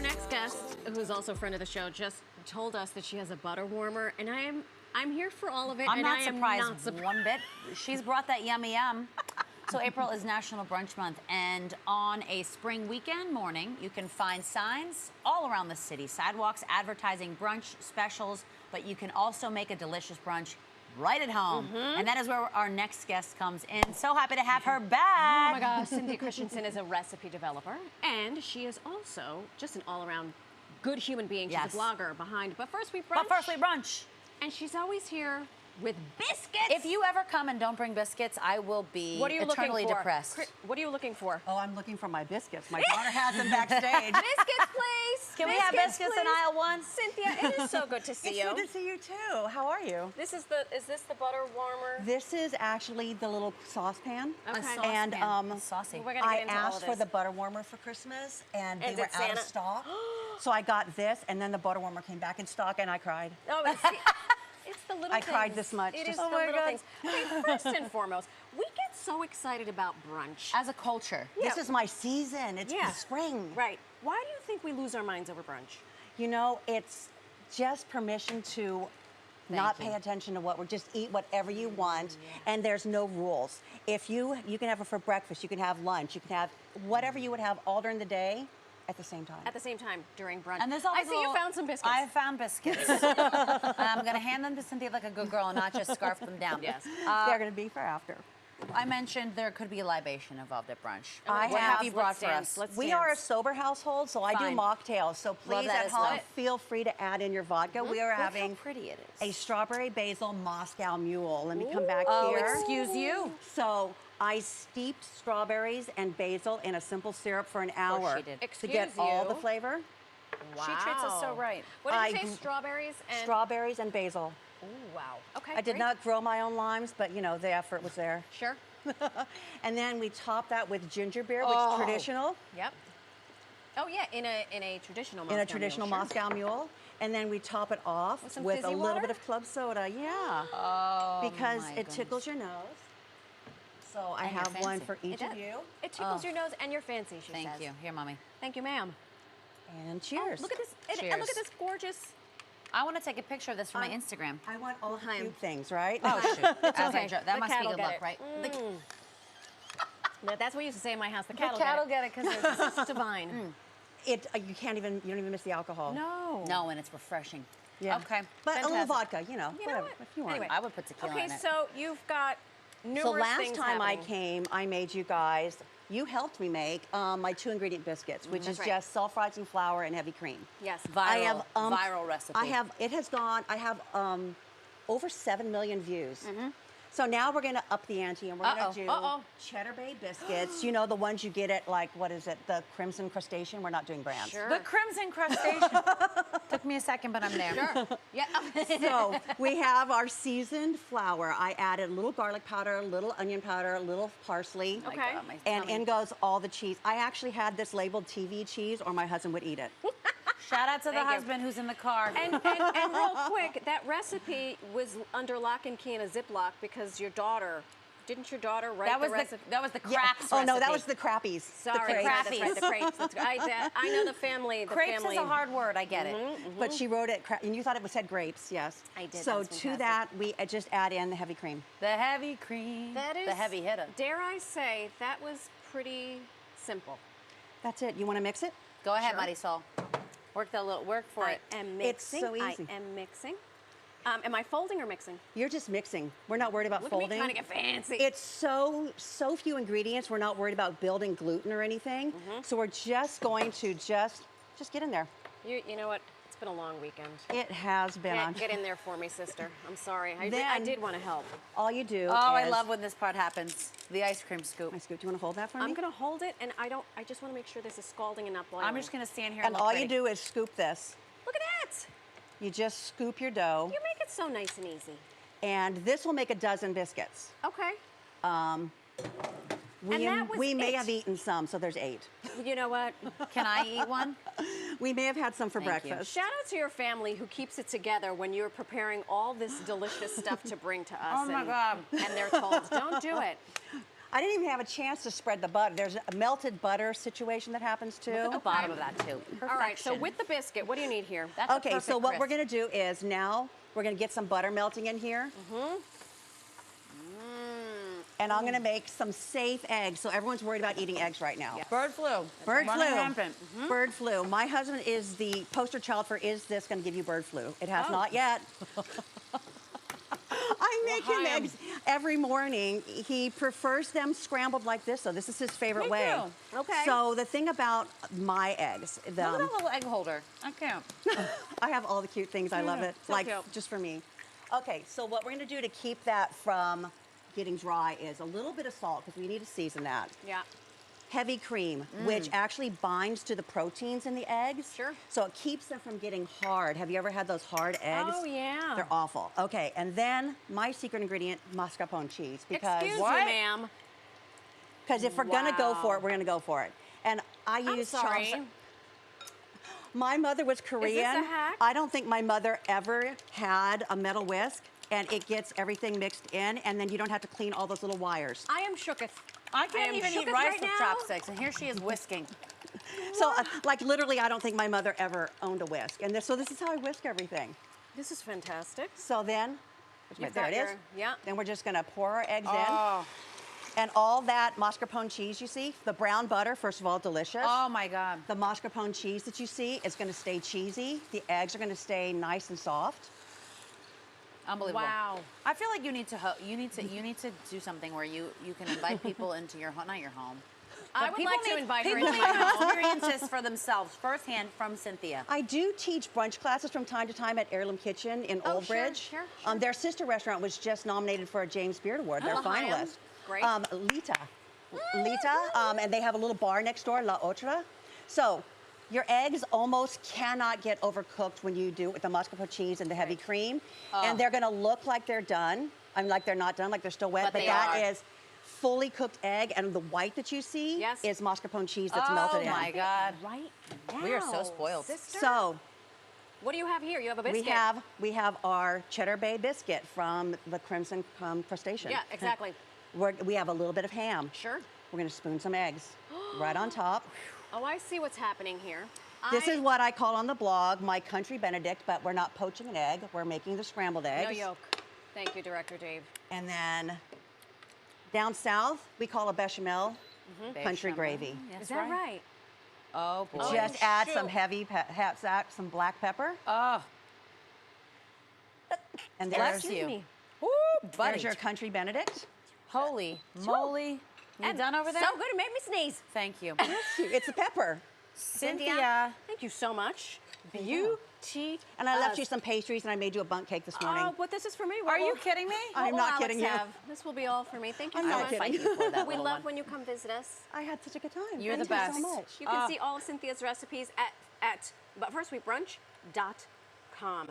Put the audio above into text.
Our next guest, who's also a friend of the show, just told us that she has a butter warmer, and I'm here for all of it. I'm not surprised one bit. She's brought that yummy yum. So April is National Brunch Month, and on a spring weekend morning, you can find signs all around the city, sidewalks advertising brunch specials, but you can also make a delicious brunch right at home. And that is where our next guest comes in. So happy to have her back. Oh my gosh, Cynthia Christensen is a recipe developer, and she is also just an all-around good human being. She's a blogger behind But First We Brunch. But First We Brunch. And she's always here with biscuits. If you ever come and don't bring biscuits, I will be eternally depressed. What are you looking for? Oh, I'm looking for my biscuits. My daughter has them backstage. Biscuits, please. Can we have biscuits in aisle 1? Cynthia, it is so good to see you. It's good to see you too. How are you? Is this the butter warmer? This is actually the little saucepan. Okay. A saucepan. And saucy. We're gonna I get into all of asked for this. the butter warmer for Christmas, and they Is were it out of Santa? stock. So I got this, and then the butter warmer came back in stock, and I cried. Oh, it's the little I things. cried this much. It Just- is Oh the my little God. things. Okay, first and foremost, we get so excited about brunch. As a culture. This is my season. It's the spring. Right. Why do you think we lose our minds over brunch? You know, it's just permission to not you. pay attention to what we're just eat whatever you want, and there's no rules. If you can have it for breakfast, you can have lunch, you can have whatever you would have all during the day at the same time. At the same time during brunch. And there's I see you found some biscuits. I found biscuits. I'm going to hand them to Cynthia like a good girl and not just scarf them down. Yes. They're going to be for after. I mentioned there could be a libation involved at brunch. I What have- have you brought let's for dance. us? Let's We dance. are a sober household, so I do Fine. mocktails. So please that at as home, well. feel free to add in your vodka. We are Look how having pretty it is. a strawberry basil Moscow Mule. Let me come back Oh, here. excuse you. So I steeped strawberries and basil in a simple syrup for an hour she did. to get Excuse all you. the flavor. Wow. She treats us so right. What did you I- say? Strawberries and... Strawberries and basil. Ooh, wow. Okay, I did great. not grow my own limes, but you know, the effort was there. Sure. And then we top that with ginger beer, which is traditional. Yep. Oh yeah, in a traditional Moscow In a traditional Mule, sure. Moscow Mule. And then we top it off With some with a fizzy little water? bit of club soda. Yeah. Oh, Because my it goodness. tickles your nose. So I And you're have one fancy. for each It of does. you. It tickles your nose and you're fancy, she Thank says. you. Here, Mommy. Thank you, ma'am. And cheers. Oh, look at this. And Cheers. look at this gorgeous... I want to take a picture of this for my Instagram. I want all the L'chaim. cute things, right? Oh, shoot. As I okay. joke. The That must be cat will good get luck, it. right? That's what we used to say in my house. The The cat cat will get it because This is divine. You don't even miss the alcohol. No. No, and it's refreshing. Yeah. Okay. But a little Fantastic. vodka, you know, You know whatever, what? if you want. Anyway. I would put tequila Okay, in it. so you've got numerous So last things time I happening. came, I made you guys, you helped me make my 2-ingredient biscuits, which is right. just self-rising flour and heavy cream. Yes. Viral recipe. I have over 7 million views. So now we're gonna up the ante and we're gonna do Cheddar Bay biscuits. You know, the ones you get at like, what is it, the Crimson Crustacean? We're not doing brands. Sure. The crimson crustacean. Took me a second, but I'm there. Sure. Yeah. So we have our seasoned flour. I added a little garlic powder, a little onion powder, a little parsley. Oh my Okay. God, my And tummy. in goes all the cheese. I actually had this labeled TV cheese or my husband would eat it. Shout out to the Thank you. husband who's in the car. And real quick, that recipe was under lock and key in a Ziploc because your daughter, didn't your daughter write the recipe? that was the Yeah. crepes Oh no, that recipe. was the crappies. Sorry, The crepes. that's right, the crepes. I know the family. The Crepes family. is a hard word. I get it. But she wrote it, and you thought it said grapes, yes. I did, So that's to fantastic. that, we just add in the heavy cream. The heavy cream. That is the heavy hitter. Dare I say that was pretty simple. That's it. You want to mix it? Go ahead, Sure. Marisol. Work for I it. am It's mixing. so easy. I am mixing. Am I folding or mixing? You're just mixing. We're not worried about Look folding. at me trying to get fancy. It's so few ingredients. We're not worried about building gluten or anything. So we're just going to just get in there. You know what? It's been a long weekend. It has been on. Get in there for me, sister. I'm sorry. I Then- did want to help. All you do Oh, I is- love when this part happens. The ice cream scoop. My scoop. Do you want to hold that for me? I'm gonna hold it, and I just want to make sure this is scalding and not boiling. I'm just gonna stand here and And look all pretty. you do is scoop this. Look at that. You just scoop your dough, You make it so nice and easy. and this will make a dozen biscuits. Okay. We, And that was we may it. have eaten some, so there's 8. You know what? Can I eat one? We may have had some for Thank you. breakfast. Shout out to your family who keeps it together when you're preparing all this delicious stuff to bring to us. Oh my God. And they're told, don't do it. I didn't even have a chance to spread the butter. There's a melted butter situation that happens too. Look at the bottom of that too. All right, so Perfection. with the biscuit, what do you need here? That's a Okay, so perfect what we're crisp. gonna do is now we're gonna get some butter melting in here. And I'm gonna make some safe eggs. So everyone's worried about eating eggs right now. Yes. Bird flu. Bird Running flu. rampant. Bird flu. My husband is the poster child for is this going to give you bird flu? It has not yet. I make him hi. eggs every morning. He prefers them scrambled like this, so this is his favorite Me way. too. Okay. So the thing about my eggs, Look at that little egg holder. I can't. I have all the cute things. I love it. so like cute. just for me. Okay, so what we're going to do to keep that from getting dry is a little bit of salt because we need to season that. Yeah. Heavy cream, which actually binds to the proteins in the eggs. Sure. So it keeps them from getting hard. Have you ever had those hard eggs? Oh, yeah. They're awful. Okay, and then my secret ingredient, mascarpone cheese. Because Excuse What? me, ma'am. if we're gonna go for Wow. it, we're gonna go for it. And I I'm use sorry. chops. My mother was Korean. a hack? I don't think my mother ever had a metal whisk, and it gets everything mixed in, and then you don't have to clean all those little wires. I am shooketh. I can't am even eat shooketh rice right with now. chopsticks, and here she is whisking. So, like literally, I don't think my mother ever owned a whisk, and so this is how I whisk everything. This is fantastic. So then, You've there got it is. your- yeah. Then we're just gonna pour our eggs Oh. in, and all that mascarpone cheese you see, the brown butter, first of all, delicious. Oh my God. The mascarpone cheese that you see is gonna stay cheesy. The eggs are gonna stay nice and soft. Unbelievable. Wow. I feel like you need to do something where you can invite people into your home, not your home. I But would like to invite her people into need my to home. experience this for themselves firsthand from Cynthia. I do teach brunch classes from time to time at Heirloom Kitchen in Oh, Old sure, Bridge. sure. Their sister restaurant was just nominated for a James Beard Award. They're Oh, I am. finalists. Great. Lita. And they have a little bar next door, La Otra. So your eggs almost cannot get overcooked when you do it with the mascarpone cheese and the heavy cream. And they're gonna look like they're done. I mean, like they're not done, like they're still wet, But but they that are. is fully cooked egg, and the white that you see Yes. is mascarpone cheese that's melted in. Oh my God. Right now. We are so spoiled. Sister. So What do you have here? You have a biscuit. we have our Cheddar Bay biscuit from the Crimson Crustacean. Yeah, exactly. We have a little bit of ham. Sure. We're gonna spoon some eggs right on top. Oh, I see what's happening here. This is what I call on the blog my country Benedict, but we're not poaching an egg. We're making the scrambled eggs. No yolk. Thank you, Director Dave. And then down south, we call a bechamel country Bechamel. gravy. That's Is that right? Oh boy. Oh, Just add shoot. some some black pepper. Oh, And bless there's, you. me. Woo, buddy. there's your country Benedict. Holy moly. You And done over there? So good, it made me sneeze. Thank you. It's a pepper. Cynthia. Thank you so much. Beauty. And I left you some pastries, and I made you a bundt cake this morning. Oh, but this is for me. Are you kidding me? I'm What will not Alex kidding you. have? This will be all for me. Thank you I'm so not much. kidding. Fight you for that We little love one. when you come visit us. I had such a good time. You're the Thank you best. so much. You can see all of Cynthia's recipes at firstwebrunch.com.